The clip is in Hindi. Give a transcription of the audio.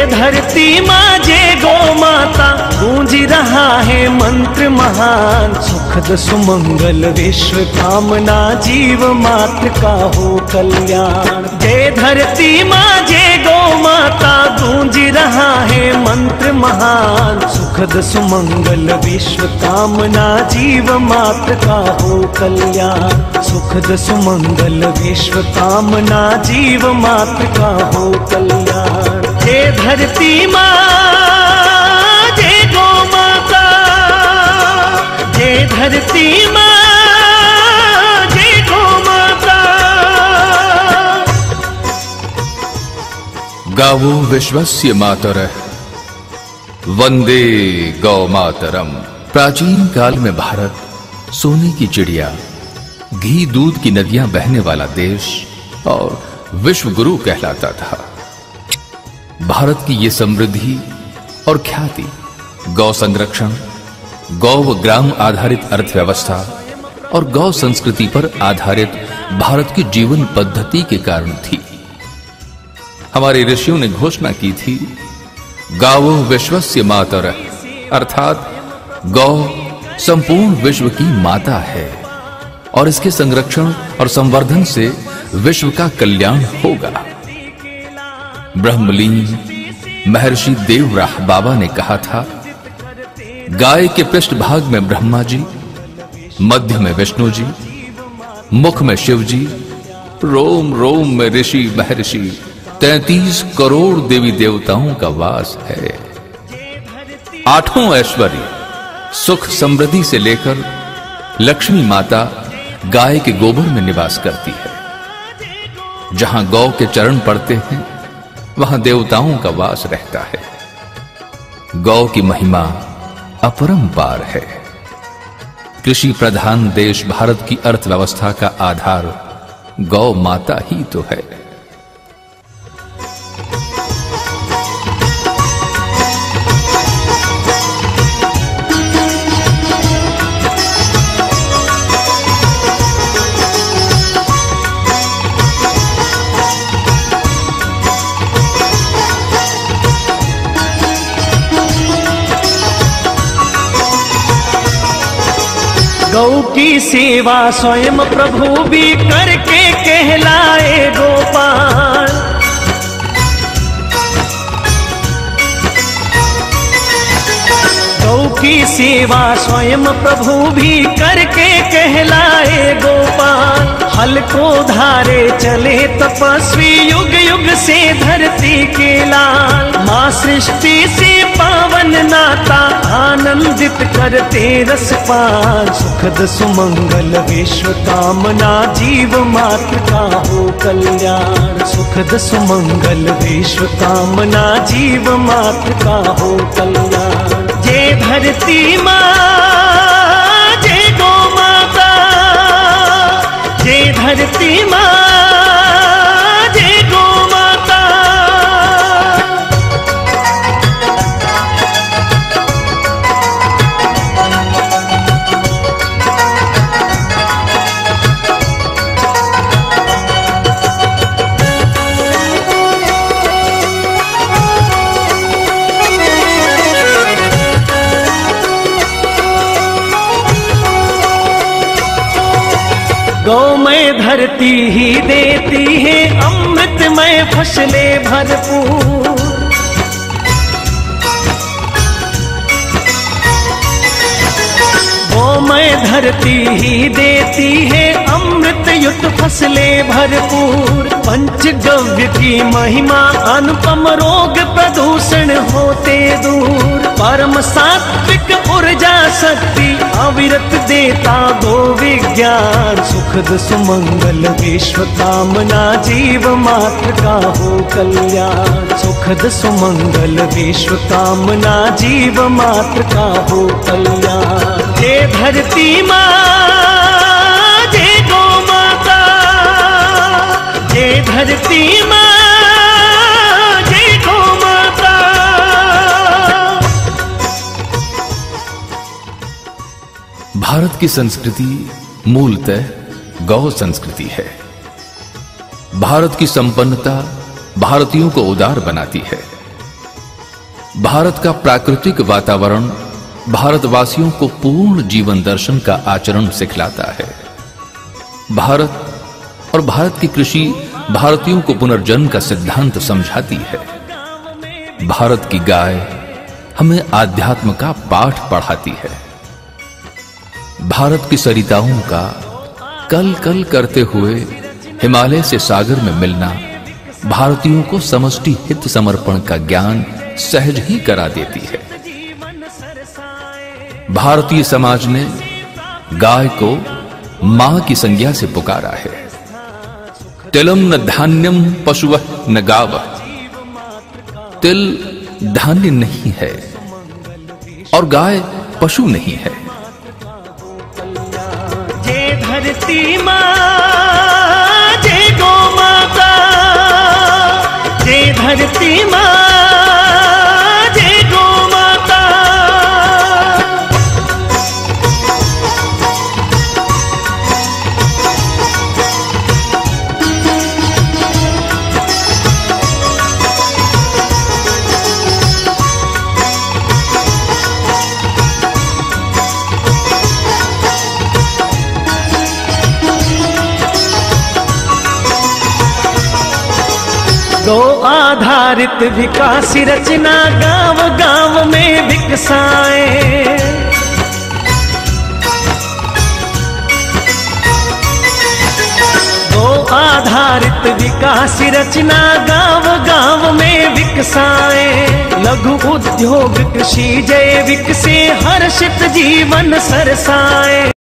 धरती माँ जय गौ माता, गूंज रहा है मंत्र महान। सुखद सुमंगल विश्व कामना, जीव मात्र का हो कल्याण। जय धरती माँ जय गौ माता, गूंज रहा है मंत्र महान। सुखद सुमंगल विश्व कामना, जीव मात्र का हो कल्याण। सुखद सुमंगल विश्व कामना, जीव मात्र का हो कल्याण। जय धरती माँ जय गौ माता, जय धरती माँ जय गौ माता। गावो विश्वस्य मातरः वंदे गौ मातरम। प्राचीन काल में भारत सोने की चिड़िया, घी दूध की नदियां बहने वाला देश और विश्व गुरु कहलाता था। भारत की ये समृद्धि और ख्याति गौ संरक्षण, गौ व ग्राम आधारित अर्थव्यवस्था और गौ संस्कृति पर आधारित भारत की जीवन पद्धति के कारण थी। हमारे ऋषियों ने घोषणा की थी, गावो विश्वस्य मातरः, अर्थात गौ संपूर्ण विश्व की माता है और इसके संरक्षण और संवर्धन से विश्व का कल्याण होगा। ब्रह्मलीन महर्षि देवराह बाबा ने कहा था, गाय के पृष्ठभाग में ब्रह्मा जी, मध्य में विष्णु जी, मुख में शिव जी, रोम रोम में ऋषि महर्षि, 33 करोड़ देवी देवताओं का वास है। आठों ऐश्वर्य सुख समृद्धि से लेकर लक्ष्मी माता गाय के गोबर में निवास करती है। जहां गौ के चरण पड़ते हैं वहां देवताओं का वास रहता है। गौ की महिमा अपरंपार है। कृषि प्रधान देश भारत की अर्थव्यवस्था का आधार गौ माता ही तो है। गौ की सेवा स्वयं प्रभु भी करके कहलाए गोपाल। गौ की सेवा स्वयं प्रभु भी करके कहलाए गोपाल। हल को धारे चले तपस्वी युग युग से धरती के लाल। माँ सृष्टि से पावन नाता आनंदित करते रसपान। सुखद सुमंगल विश्व कामना, जीव मात्र का हो कल्याण। सुखद सुमंगल विश्व कामना, जीव मात्र का हो कल्याण। जय धरती माँ जय गौ माता, जय धरती माँ जय गौ माता। गौमय धरती ही देती है अमृतमय फसलें भरपूर। गौमय धरती ही देती है अमृत युक्त फसलें भरपूर। पंचगव्य की महिमा अनुपम, रोग प्रदूषण होते दूर। परम सात्विक ऊर्जा शक्ति अविरत देता गो विज्ञान। सुखद सुमंगल विश्व कामना, जीव मात्र का हो कल्याण। सुखद सुमंगल विश्व कामना, जीव मात्र का हो कल्याण। जय धरती माँ जय गौ माता, जय धरती माँ जय गौ माता। भारत की संस्कृति मूलतः गौ संस्कृति है। भारत की संपन्नता भारतीयों को उदार बनाती है। भारत का प्राकृतिक वातावरण भारतवासियों को पूर्ण जीवन दर्शन का आचरण सिखलाता है। भारत और भारत की कृषि भारतीयों को पुनर्जन्म का सिद्धांत समझाती है। भारत की गाय हमें आध्यात्म का पाठ पढ़ाती है। भारत की सरिताओं का कल कल करते हुए हिमालय से सागर में मिलना भारतीयों को समष्टि हित समर्पण का ज्ञान सहज ही करा देती है। भारतीय समाज ने गाय को मां की संज्ञा से पुकारा है। तिलम न धान्यम पशुवः न गावः। तिल धान्य नहीं है और गाय पशु नहीं है। जय धरती मां, जय गौ माता, जय धरती मां, जय गौ माता। गौ आधारित विकास रचना गांव गांव में विकसाएं। गौ आधारित विकास रचना गांव गांव में विकसाएं। लघु उद्योग कृषि जैविक से हर्षित जीवन सरसाएं।